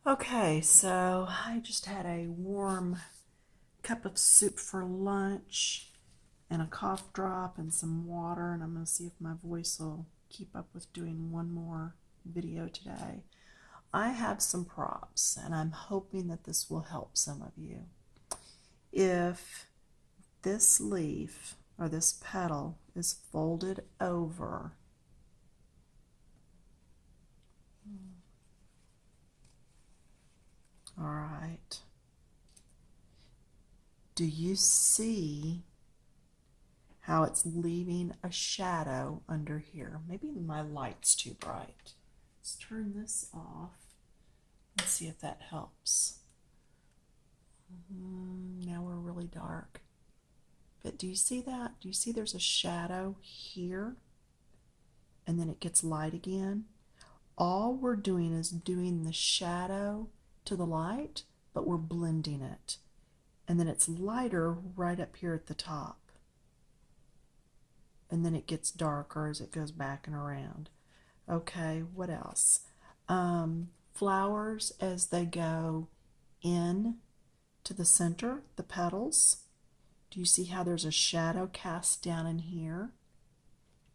Okay, so I just had a warm cup of soup for lunch and a cough drop and some water, and I'm going to see if my voice will keep up with doing one more video today. I have some props, and I'm hoping that this will help some of you. If this leaf or this petal is folded over, all right, do you see how it's leaving a shadow under here? Maybe my light's too bright. Let's turn this off and see if that helps. Now we're really dark. But do you see that? Do you see there's a shadow here? And then it gets light again? All we're doing is doing the shadow to the light, but we're blending it. And then it's lighter right up here at the top. And then it gets darker as it goes back and around. Okay, what else? Flowers, as they go in to the center, the petals, do you see how there's a shadow cast down in here?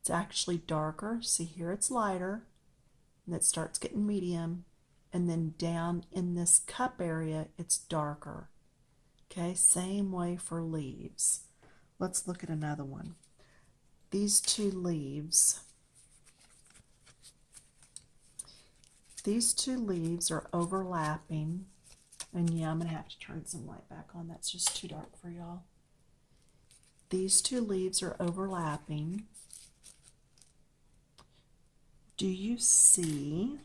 It's actually darker. See here it's lighter, and it starts getting medium, and then down in this cup area it's darker. Okay, same way for leaves. Let's look at another one. These two leaves are overlapping, and yeah, I'm going to have to turn some light back on. That's just too dark for y'all. These two leaves are overlapping. Do you see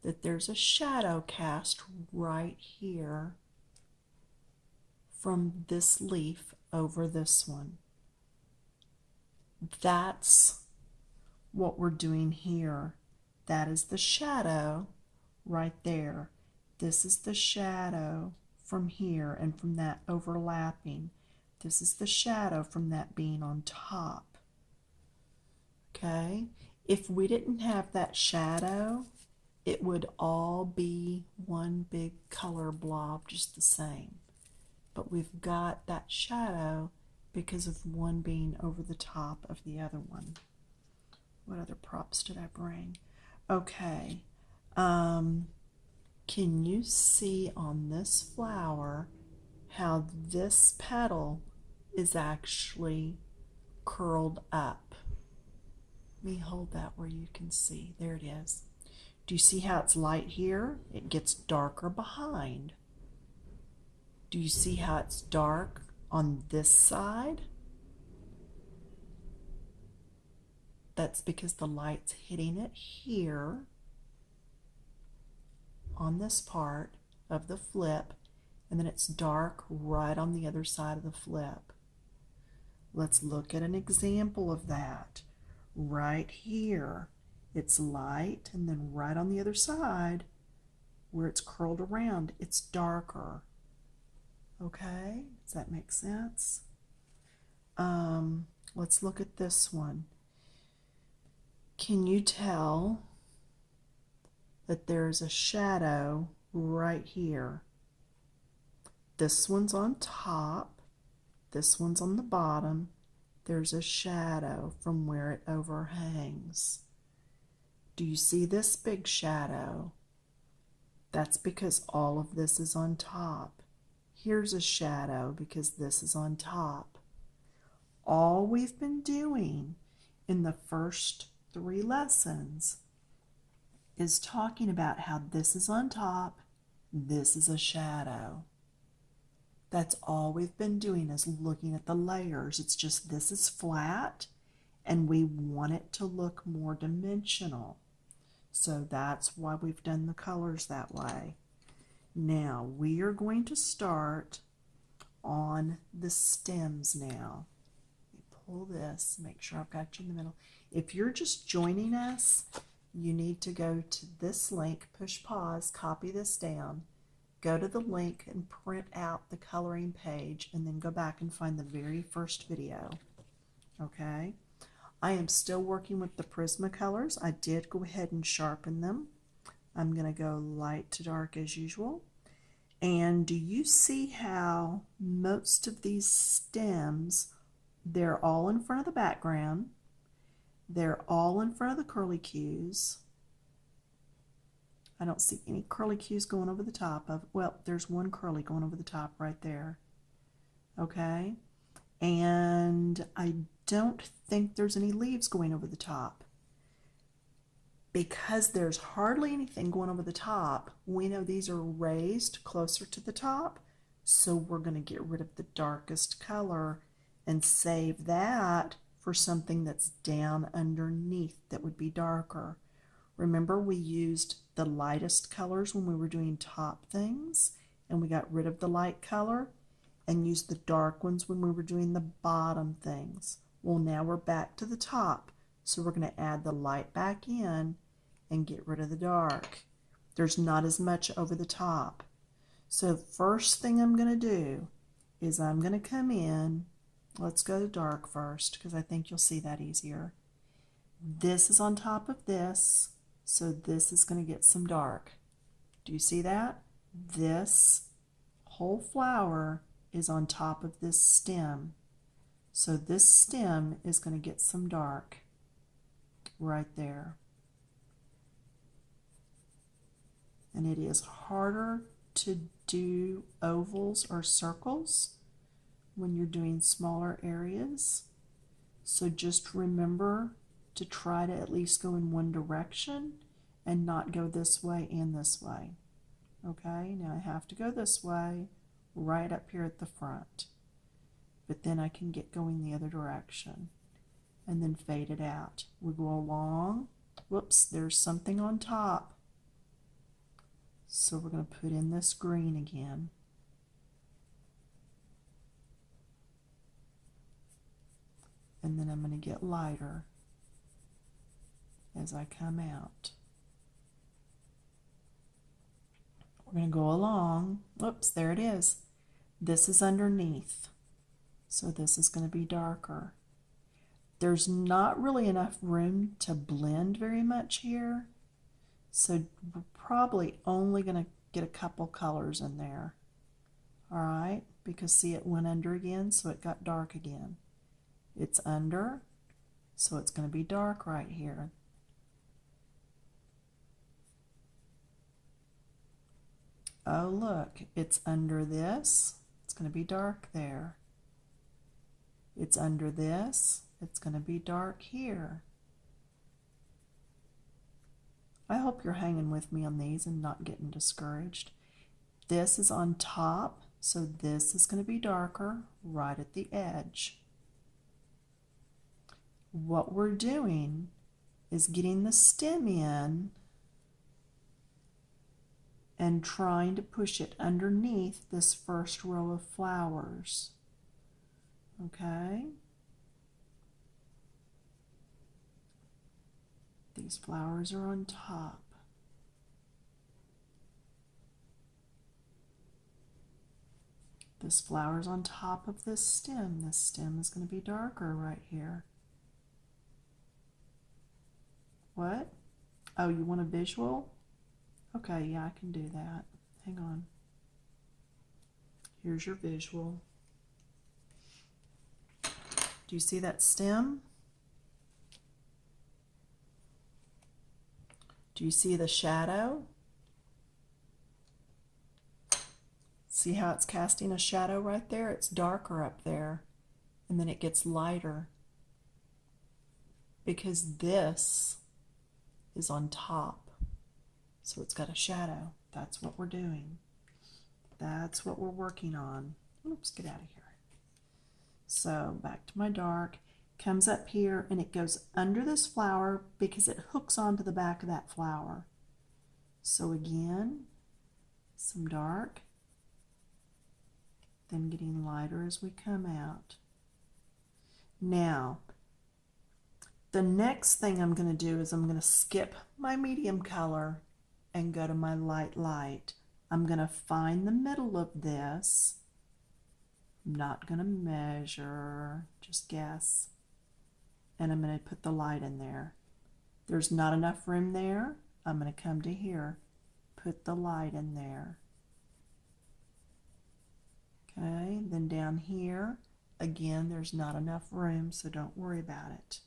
that there's a shadow cast right here from this leaf over this one? That's what we're doing here. That is the shadow right there. This is the shadow from here and from that overlapping. This is the shadow from that being on top. Okay? If we didn't have that shadow, it would all be one big color blob just the same. But we've got that shadow because of one being over the top of the other one. What other props did I bring? Okay. Can you see on this flower how this petal is actually curled up? Let me hold that where you can see. There it is. Do you see how it's light here? It gets darker behind. Do you see how it's dark on this side? That's because the light's hitting it here on this part of the flip, and then it's dark right on the other side of the flip. Let's look at an example of that. Right here, it's light, and then right on the other side, where it's curled around, it's darker. Okay, does that make sense? Let's look at this one. Can you tell that there's a shadow right here? This one's on top, this one's on the bottom. There's a shadow from where it overhangs. Do you see this big shadow? That's because all of this is on top. Here's a shadow because this is on top. All we've been doing in the first 3 lessons is talking about how this is on top, this is a shadow. That's all we've been doing is looking at the layers. It's just this is flat and we want it to look more dimensional. So that's why we've done the colors that way. Now we are going to start on the stems now. Let me pull this, make sure I've got you in the middle. If you're just joining us, you need to go to this link, push pause, copy this down, go to the link and print out the coloring page, and then go back and find the very first video. Okay? I am still working with the Prismacolors. I did go ahead and sharpen them. I'm going to go light to dark as usual. And do you see how most of these stems, they're all in front of the background. They're all in front of the curlicues. I don't see any curlicues going over the top of, well, there's one curly going over the top right there. Okay? And I don't think there's any leaves going over the top. Because there's hardly anything going over the top, we know these are raised closer to the top, so we're going to get rid of the darkest color and save that for something that's down underneath that would be darker. Remember, we used the lightest colors when we were doing top things, and we got rid of the light color and used the dark ones when we were doing the bottom things. Well, now we're back to the top, so we're going to add the light back in and get rid of the dark. There's not as much over the top. So first thing I'm going to do is I'm going to come in, let's go to dark first because I think you'll see that easier. This is on top of this, so this is going to get some dark. Do you see that? This whole flower is on top of this stem. So this stem is going to get some dark right there. And it is harder to do ovals or circles when you're doing smaller areas. So just remember to try to at least go in one direction and not go this way and this way. Okay, now I have to go this way right up here at the front. But then I can get going the other direction and then fade it out. We go along. Whoops, there's something on top. So we're going to put in this green again. And then I'm going to get lighter as I come out. We're going to go along. Whoops, there it is. This is underneath. So this is going to be darker. There's not really enough room to blend very much here. So we're probably only going to get a couple colors in there. All right, because see, it went under again, so it got dark again. It's under, so it's going to be dark right here. Oh, look, it's under this. It's going to be dark there. It's under this. It's going to be dark here. I hope you're hanging with me on these and not getting discouraged. This is on top, so this is going to be darker right at the edge. What we're doing is getting the stem in and trying to push it underneath this first row of flowers. Okay? These flowers are on top. This flower's on top of this stem. This stem is going to be darker right here. What? Oh, you want a visual? Okay, yeah, I can do that. Hang on. Here's your visual. Do you see that stem? Do you see the shadow? See how it's casting a shadow right there? It's darker up there, and then it gets lighter because this is on top, so it's got a shadow. That's what we're doing. That's what we're working on. Oops, get out of here. So back to my dark. Comes up here and it goes under this flower because it hooks onto the back of that flower. So again, some dark, then getting lighter as we come out. Now, the next thing I'm going to do is I'm going to skip my medium color and go to my light. I'm going to find the middle of this. I'm not going to measure, just guess. And I'm going to put the light in there. There's not enough room there. I'm going to come to here. put the light in there. Okay, then down here, again, there's not enough room, so don't worry about it.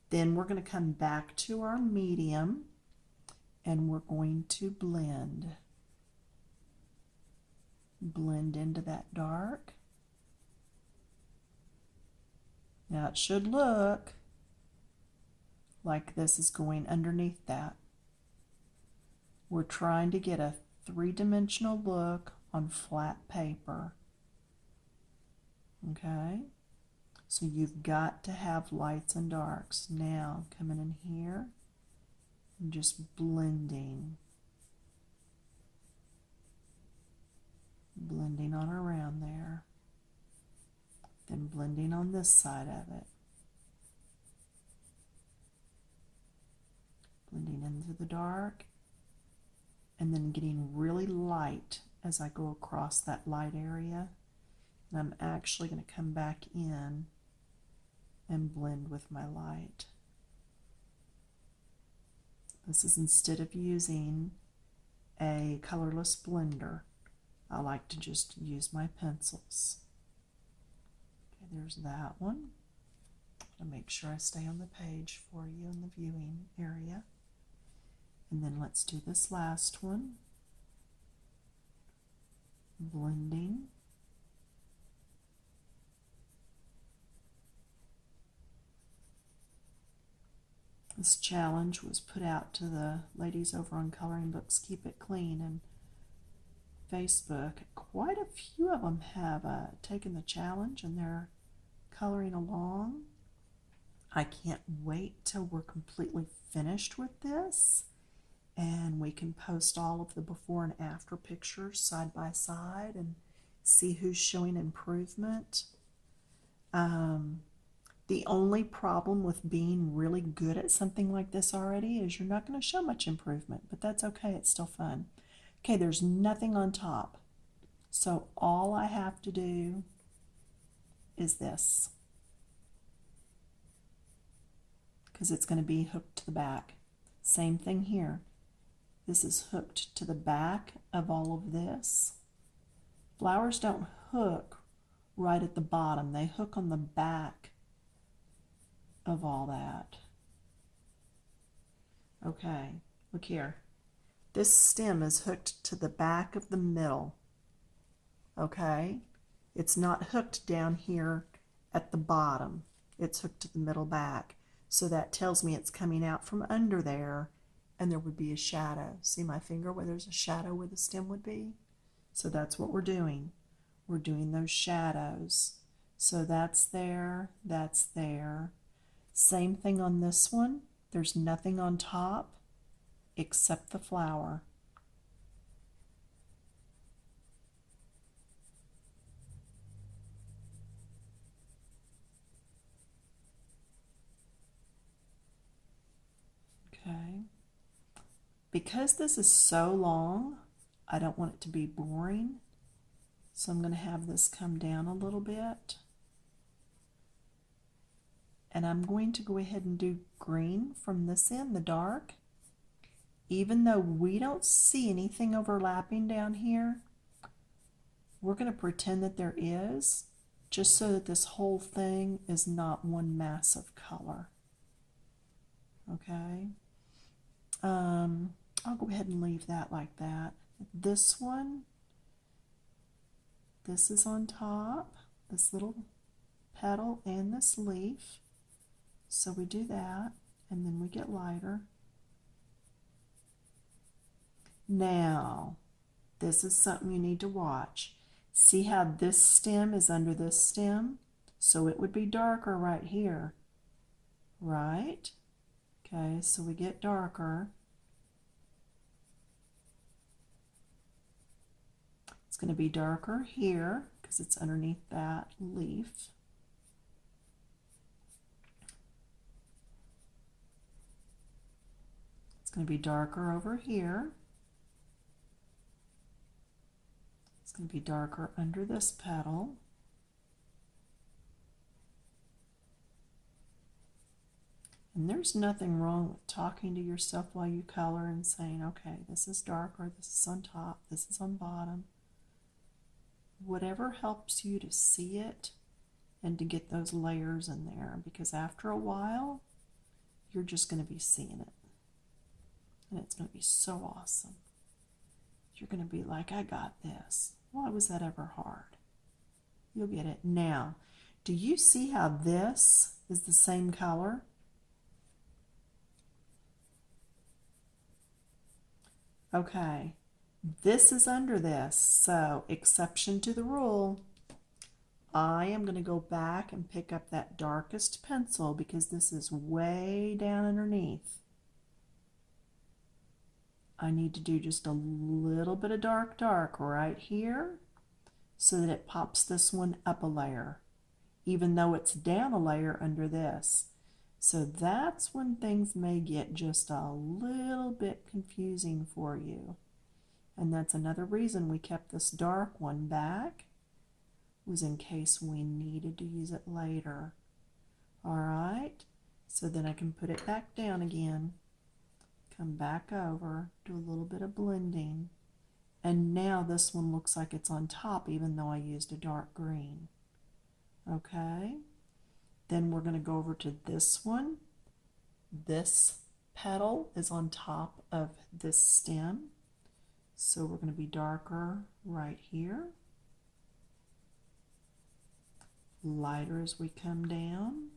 Then we're going to come back to our medium and we're going to blend. Blend into that dark. Now it should look like this is going underneath that. We're trying to get a three-dimensional look on flat paper. Okay? So you've got to have lights and darks. Now coming in here and just blending. Blending on around there. Then blending on this side of it. Blending into the dark. And then getting really light as I go across that light area. And I'm actually going to come back in and blend with my light. This is instead of using a colorless blender, I like to just use my pencils. Okay, there's that one. I'll make sure I stay on the page for you in the viewing area. And then let's do this last one. Blending. This challenge was put out to the ladies over on Coloring Books Keep It Clean and Facebook. Quite a few of them have taken the challenge and they're coloring along. I can't wait till we're completely finished with this and we can post all of the before and after pictures side by side and see who's showing improvement. The only problem with being really good at something like this already is you're not going to show much improvement, but that's okay, it's still fun. Okay, there's nothing on top. So all I have to do is this, because it's going to be hooked to the back. Same thing here. This is hooked to the back of all of this. Flowers don't hook right at the bottom. They hook on the back of all that. Okay, look here. This stem is hooked to the back of the middle. Okay? It's not hooked down here at the bottom. It's hooked to the middle back. So that tells me it's coming out from under there and there would be a shadow. See my finger where there's a shadow where the stem would be? So that's what we're doing. We're doing those shadows. So that's there, that's there. Same thing on this one. There's nothing on top except the flower. Okay. Because this is so long, I don't want it to be boring. So I'm going to have this come down a little bit. And I'm going to go ahead and do green from this end, the dark. Even though we don't see anything overlapping down here, we're going to pretend that there is, just so that this whole thing is not one mass of color. Okay? I'll go ahead and leave that like that. This one, this is on top, this little petal and this leaf. So we do that, and then we get lighter. Now, this is something you need to watch. See how this stem is under this stem? So it would be darker right here, right? Okay, so we get darker. It's going to be darker here because it's underneath that leaf. It's going to be darker over here. It's going to be darker under this petal. And there's nothing wrong with talking to yourself while you color and saying, okay, this is darker, this is on top, this is on bottom. Whatever helps you to see it and to get those layers in there, because after a while, you're just going to be seeing it. And it's going to be so awesome. You're going to be like, I got this. Why was that ever hard? You'll get it. Now, do you see how this is the same color? Okay, this is under this, so exception to the rule. I am going to go back and pick up that darkest pencil because this is way down underneath. I need to do just a little bit of dark right here so that it pops this one up a layer, even though it's down a layer under this. So that's when things may get just a little bit confusing for you. And that's another reason we kept this dark one back, was in case we needed to use it later. All right, so then I can put it back down again, come back over, do a little bit of blending, and now this one looks like it's on top even though I used a dark green. Okay, then we're going to go over to this one. This petal is on top of this stem, so we're going to be darker right here, lighter as we come down,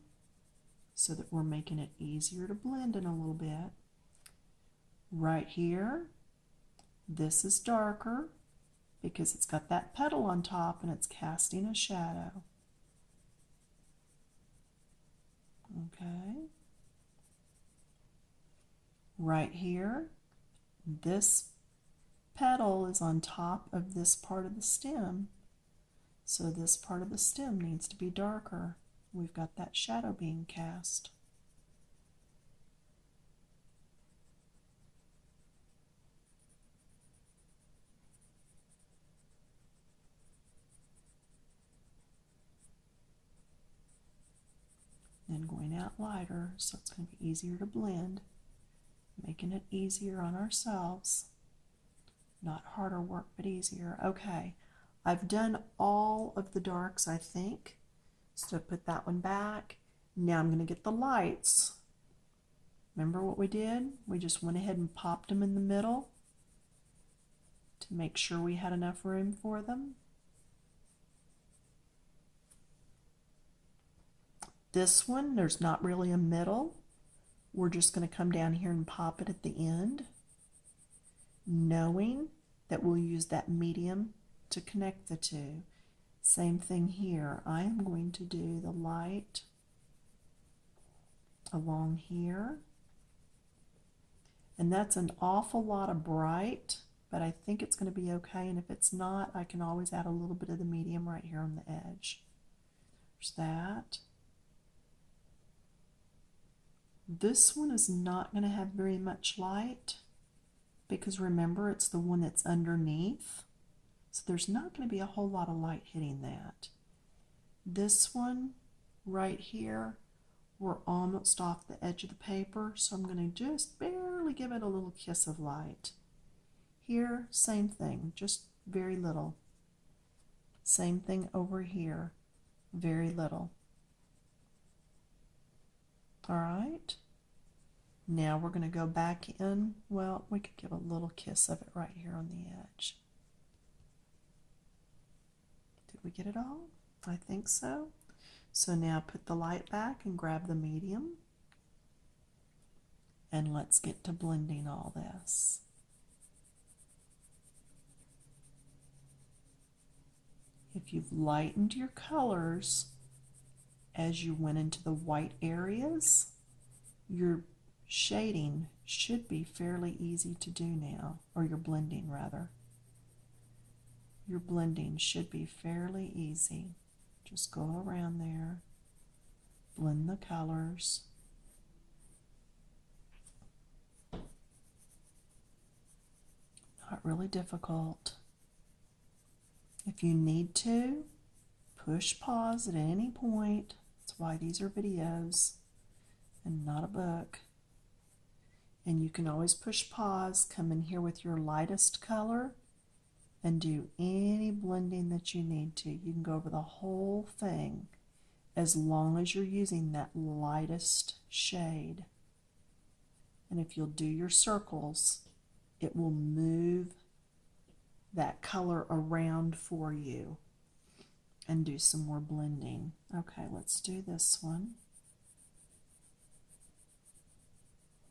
so that we're making it easier to blend in a little bit. Right here, this is darker because it's got that petal on top and it's casting a shadow. Okay. Right here, this petal is on top of this part of the stem, so this part of the stem needs to be darker. We've got that shadow being cast. Then going out lighter, so it's going to be easier to blend, making it easier on ourselves. Not harder work, but easier. Okay, I've done all of the darks, I think. So put that one back. Now I'm going to get the lights. Remember what we did? We just went ahead and popped them in the middle to make sure we had enough room for them. This one, there's not really a middle. We're just going to come down here and pop it at the end, knowing that we'll use that medium to connect the two. Same thing here. I am going to do the light along here. And that's an awful lot of bright, but I think it's going to be okay. And if it's not, I can always add a little bit of the medium right here on the edge. There's that. This one is not going to have very much light because remember, it's the one that's underneath. So there's not going to be a whole lot of light hitting that. This one right here, we're almost off the edge of the paper, so I'm going to just barely give it a little kiss of light. Here, same thing, just very little. Same thing over here, very little. All right, now we're going to go back in. Well, we could give a little kiss of it right here on the edge. Did we get it all? I think so. So now put the light back and grab the medium. And let's get to blending all this. If you've lightened your colors as you went into the white areas, your shading should be fairly easy to do now, or your blending rather. Your blending should be fairly easy. Just go around there, blend the colors. Not really difficult. If you need to, push pause at any point. That's why these are videos. and not a book. And you can always push pause, come in here with your lightest color, and do any blending that you need to. You can go over the whole thing as long as you're using that lightest shade. And if you'll do your circles, it will move that color around for you and do some more blending. Okay, let's do this one.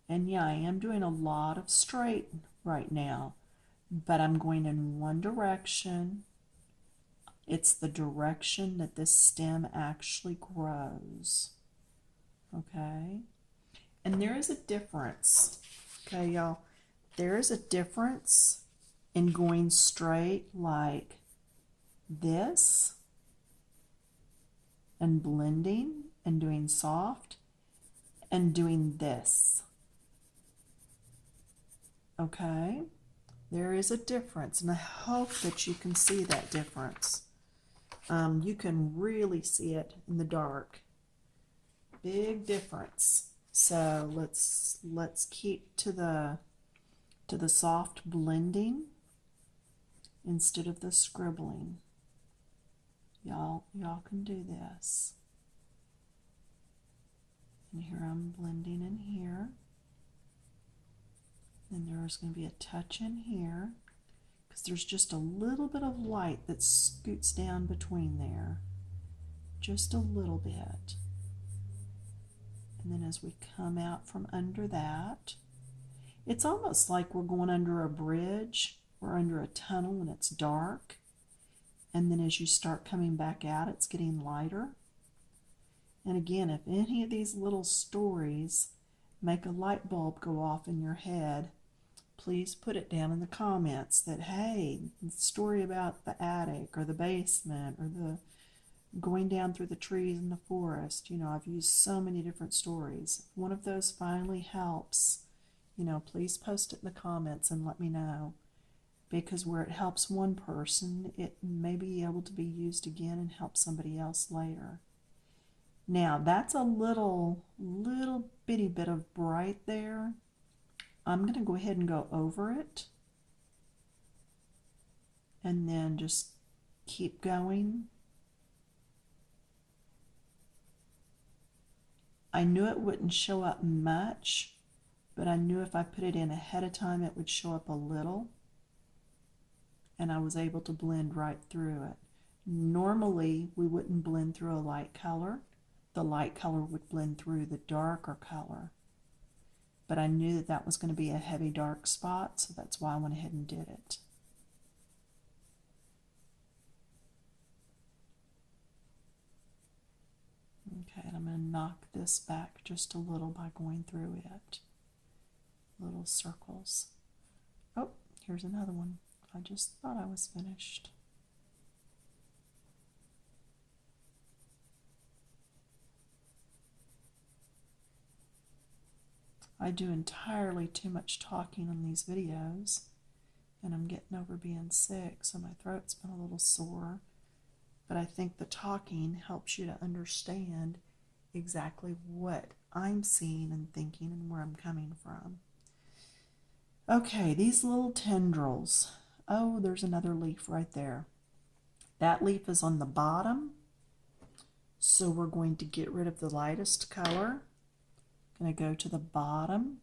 And yeah, I am doing a lot of straight right now, but I'm going in one direction. It's the direction that this stem actually grows. Okay? And there is a difference. Okay, y'all. There is a difference in going straight like this and blending and doing soft and doing this. Okay? There is a difference, and I hope that you can see that difference. You can really see it in the dark. Big difference. So let's keep to the soft blending instead of the scribbling. Y'all can do this. And here I'm blending in here. Then there's going to be a touch in here because there's just a little bit of light that scoots down between there. Just a little bit. And then as we come out from under that, it's almost like we're going under a bridge or under a tunnel and it's dark. And then as you start coming back out, it's getting lighter. And again, if any of these little stories make a light bulb go off in your head, please put it down in the comments that, hey, the story about the attic or the basement or the going down through the trees in the forest, I've used so many different stories. If one of those finally helps, please post it in the comments and let me know. Because where it helps one person, it may be able to be used again and help somebody else later. Now, that's a little bitty bit of bright there. I'm going to go ahead and go over it and then just keep going. I knew it wouldn't show up much, but I knew if I put it in ahead of time, it would show up a little. And I was able to blend right through it. Normally, we wouldn't blend through a light color. The light color would blend through the darker color. But I knew that that was going to be a heavy dark spot, so that's why I went ahead and did it. Okay, and I'm going to knock this back just a little by going through it. Little circles. Oh, here's another one. I just thought I was finished. I do entirely too much talking on these videos, and I'm getting over being sick, so my throat's been a little sore. But I think the talking helps you to understand exactly what I'm seeing and thinking and where I'm coming from. Okay, these little tendrils. Oh, there's another leaf right there. That leaf is on the bottom, so we're going to get rid of the lightest color. Going to go to the bottom,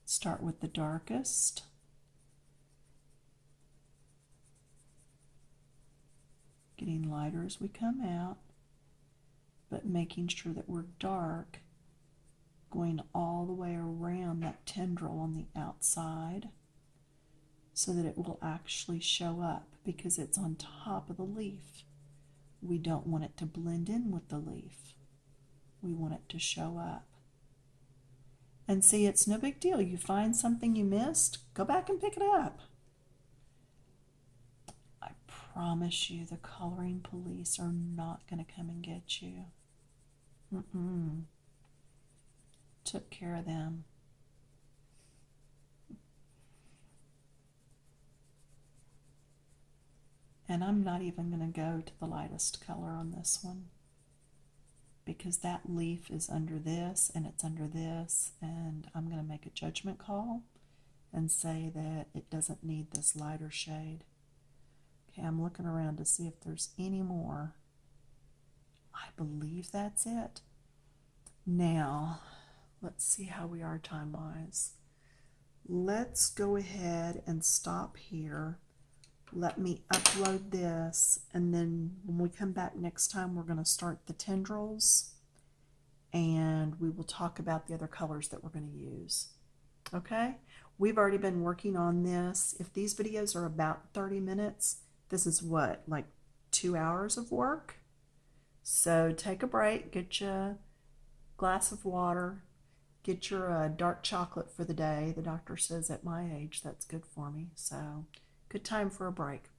start with the darkest, getting lighter as we come out, but making sure that we're dark, going all the way around that tendril on the outside so that it will actually show up because it's on top of the leaf. We don't want it to blend in with the leaf. We want it to show up. And see, it's no big deal. You find something you missed, go back and pick it up. I promise you the coloring police are not going to come and get you. Took care of them. And I'm not even going to go to the lightest color on this one. because that leaf is under this and it's under this, and I'm going to make a judgment call and say that it doesn't need this lighter shade. Okay, I'm looking around to see if there's any more. I believe that's it. Now, let's see how we are time-wise. Let's go ahead and stop here. Let me upload this, and then when we come back next time, we're going to start the tendrils, and we will talk about the other colors that we're going to use. Okay? We've already been working on this. If these videos are about 30 minutes, this is what, like 2 hours of work? So take a break, get you a glass of water, get your dark chocolate for the day. The doctor says at my age that's good for me. So good time for a break.